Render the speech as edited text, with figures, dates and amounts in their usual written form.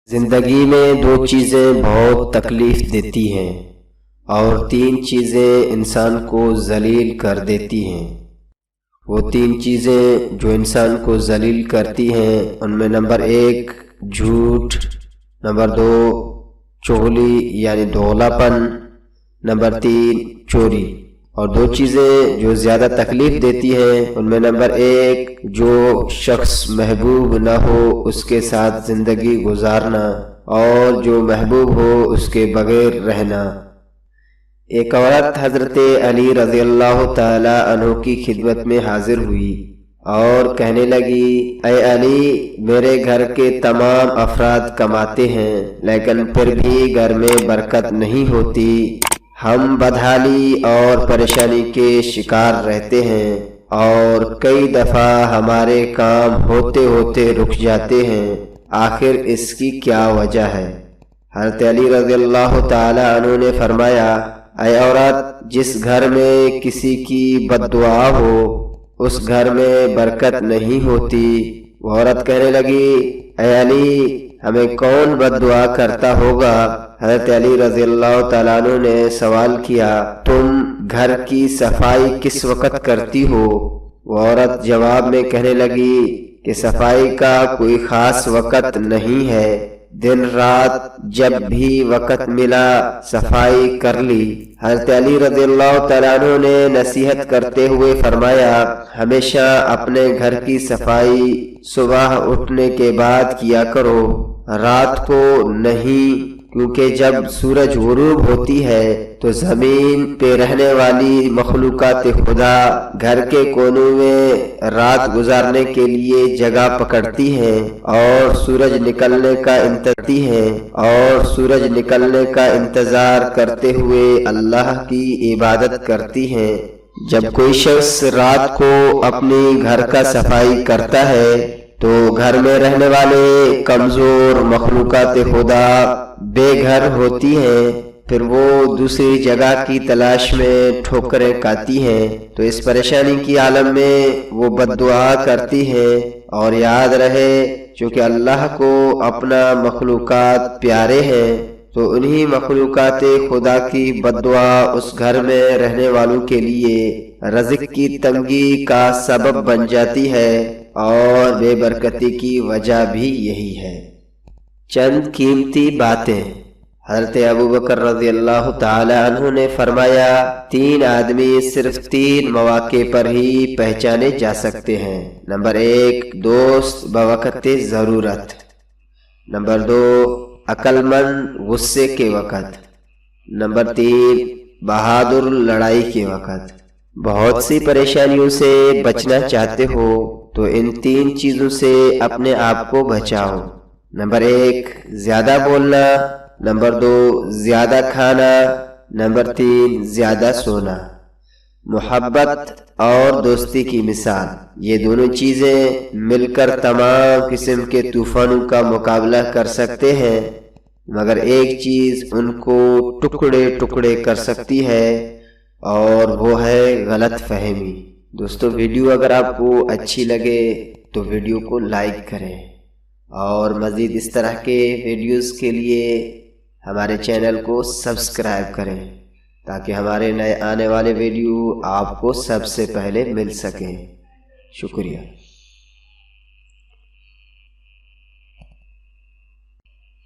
زندگی میں دو چیزیں بہت تکلیف دیتی ہیں اور تین چیزیں انسان کو ذلیل کر دیتی ہیں۔ وہ تین چیزیں جو انسان کو ذلیل کرتی ہیں ان میں نمبر 1 جھوٹ، نمبر 2 چغلی یعنی دوغلا پن، نمبر 3 چوری۔ اور دو چیزیں جو زیادہ تکلیف دیتی ہیں ان میں نمبر 1 جو شخص محبوب نہ ہو اس کے ساتھ زندگی گزارنا، اور جو محبوب ہو اس کے بغیر رہنا۔ ایک عورت حضرت علی رضی اللہ تعالی عنہ کی خدمت میں حاضر ہوئی اور کہنے لگی، اے علی، میرے گھر کے تمام افراد کماتے ہیں لیکن پھر بھی گھر میں برکت نہیں ہوتی، ہم بدحالی اور پریشانی کے شکار رہتے ہیں اور کئی دفعہ ہمارے کام ہوتے ہوتے رک جاتے ہیں، آخر اس کی کیا وجہ ہے؟ حضرت علی رضی اللہ تعالی عنہ نے فرمایا، اے عورت، جس گھر میں کسی کی بد دعا ہو اس گھر میں برکت نہیں ہوتی۔ وہ عورت کہنے لگی، اے علی، ہمیں کون بد دعا کرتا ہوگا؟ حضرت علی رضی اللہ تعالیٰ عنہ نے سوال کیا، تم گھر کی صفائی کس وقت کرتی ہو؟ وہ عورت جواب میں کہنے لگی کہ صفائی کا کوئی خاص وقت نہیں ہے، دن رات جب بھی وقت ملا صفائی کر لی۔ حضرت علی رضی اللہ تعالیٰ عنہ نے نصیحت کرتے ہوئے فرمایا، ہمیشہ اپنے گھر کی صفائی صبح اٹھنے کے بعد کیا کرو، رات کو نہیں، کیونکہ جب سورج غروب ہوتی ہے تو زمین پہ رہنے والی مخلوقات خدا گھر کے کونوں میں رات گزارنے کے لیے جگہ پکڑتی ہیں اور سورج نکلنے کا انتظار کرتے ہوئے اللہ کی عبادت کرتی ہیں۔ جب کوئی شخص رات کو اپنی گھر کا صفائی کرتا ہے تو گھر میں رہنے والے کمزور مخلوقات خدا بے گھر ہوتی ہیں، پھر وہ دوسری جگہ کی تلاش میں ٹھوکریں کھاتی ہیں، تو اس پریشانی کی عالم میں وہ بد دعا کرتی ہیں۔ اور یاد رہے، چونکہ اللہ کو اپنا مخلوقات پیارے ہیں تو انہی مخلوقات خدا کی بد دعا اس گھر میں رہنے والوں کے لیے رزق کی تنگی کا سبب بن جاتی ہے، اور بے برکتی کی وجہ بھی یہی ہے۔ چند قیمتی باتیں۔ حضرت ابوبکر رضی اللہ تعالی عنہ نے فرمایا، 3 آدمی صرف 3 مواقع پر ہی پہچانے جا سکتے ہیں۔ نمبر 1 دوست بوقت ضرورت، نمبر 2 عقل مند غصے کے وقت، نمبر 3 بہادر لڑائی کے وقت۔ بہت سی پریشانیوں سے بچنا چاہتے ہو تو ان 3 چیزوں سے اپنے آپ کو بچاؤ۔ نمبر 1 زیادہ بولنا، نمبر 2 زیادہ کھانا، نمبر 3 زیادہ سونا۔ محبت اور دوستی کی مثال، یہ دونوں چیزیں مل کر تمام قسم کے طوفانوں کا مقابلہ کر سکتے ہیں، مگر ایک چیز ان کو ٹکڑے ٹکڑے کر سکتی ہے اور وہ ہے غلط فہمی۔ دوستو، ویڈیو اگر آپ کو اچھی لگے تو ویڈیو کو لائک کریں، اور مزید اس طرح کے ویڈیوز کے لیے ہمارے چینل کو سبسکرائب کریں تاکہ ہمارے نئے آنے والے ویڈیو آپ کو سب سے پہلے مل سکیں۔ شکریہ۔